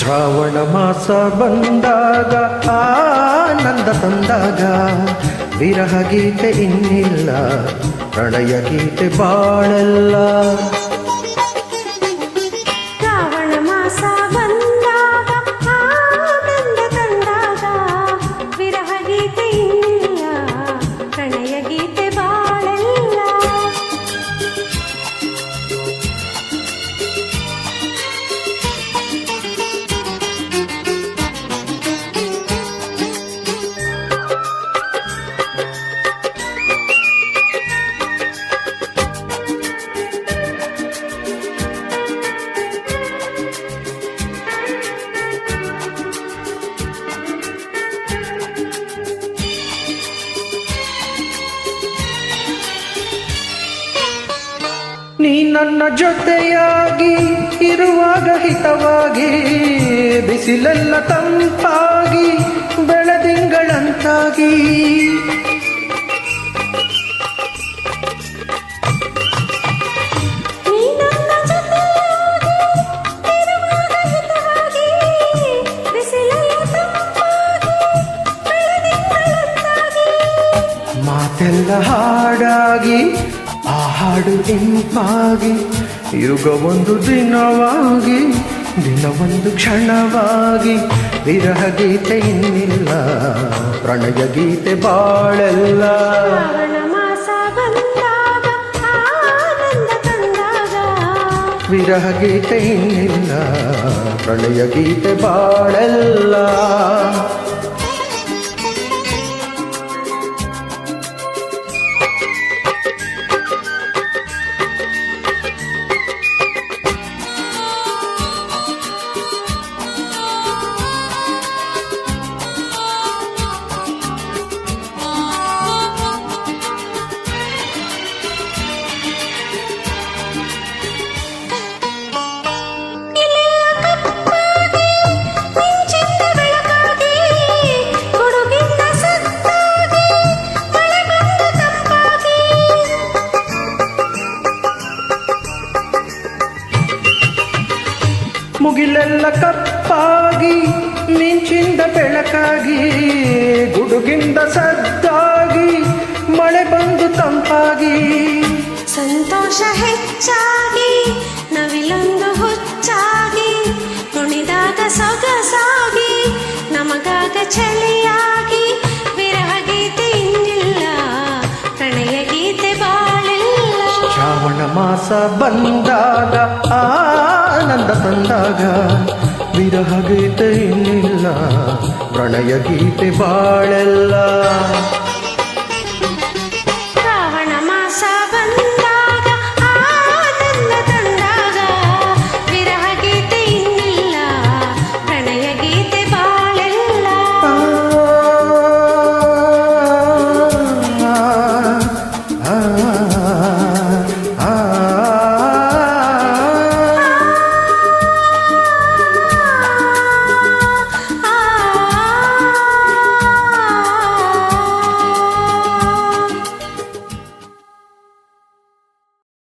ಶ್ರಾವಣ ಮಾಸ ಬಂದಾಗ ಆನಂದ ತಂದಾಗ ವಿರಹ ಗೀತೆ ಇನ್ನಿಲ್ಲ, ಪ್ರಣಯ ಗೀತೆ ಬಾಳೆಲ್ಲ. ಶ್ರಾವಣ ಮಾಸ ಬಂದಾಗ ಆನಂದ ತಂದಾಗ ವಿರಹ ಗೀತೆ ಇನ್ನಿಲ್ಲ, ಪ್ರಣಯ ಗೀತೆ ಬಾಳೆಲ್ಲ. ನೀ ನನ್ನ ಜೊತೆಯಾಗಿ ಇರುವಾಗ ಹಿತವಾಗಿ, ಬಿಸಿಲೆಲ್ಲ ತಂಪಾಗಿ ಬೆಳದಿಂಗಳಂತಾಗಿ. ಮಾತೆಲ್ಲ ಹಾಡಾಗಿ ಆ ಹಾಡು ಇಂಪಾಗಿ, ಯುಗವೊಂದು ದಿನವಾಗಿ ದಿನವೊಂದು ಕ್ಷಣವಾಗಿ. ವಿರಹ ಗೀತೆ ಇನ್ನಿಲ್ಲ, ಪ್ರಣಯ ಗೀತೆ ಬಾಳೆಲ್ಲ. ಮಾಸ ಬಂದಾಗ ಆನಂದ ತಂದಾಗ ವಿರಹ ಗೀತೆ ಇನ್ನಿಲ್ಲ, ಪ್ರಣಯ ಗೀತೆ ಬಾಳೆಲ್ಲ. ಮುಗಿಲೆಲ್ಲ ಕಪ್ಪಾಗಿ ಮಿಂಚಿಂದ ಬೆಳಕಾಗಿ, ಗುಡುಗಿಂದ ಸದ್ದಾಗಿ ಮಳೆ ಬಂದು ತಂಪಾಗಿ. ಸಂತೋಷ ಹೆಚ್ಚಾಗಿ ನವಿಲೊಂದು ಹುಚ್ಚಾಗಿ, ಕುಣಿದಾಗ ಸೊಗಸಾಗಿ ನಮಗಾಗ ಚಳಿಯಾಗಿ. ವಿರಹ ಗೀತೆ ಇನ್ನಿಲ್ಲ, ಪ್ರಣಯ ಗೀತೆ ಬಾಳೆಲ್ಲ. ಶ್ರಾವಣ ಮಾಸ ಬಂದಾಗ ಆನಂದ ತಂದಾಗ ವಿರಹ ಗೀತೆ ಇನ್ನಿಲ್ಲ, ಪ್ರಣಯ ಗೀತೆ ಬಾಳೆಲ್ಲ.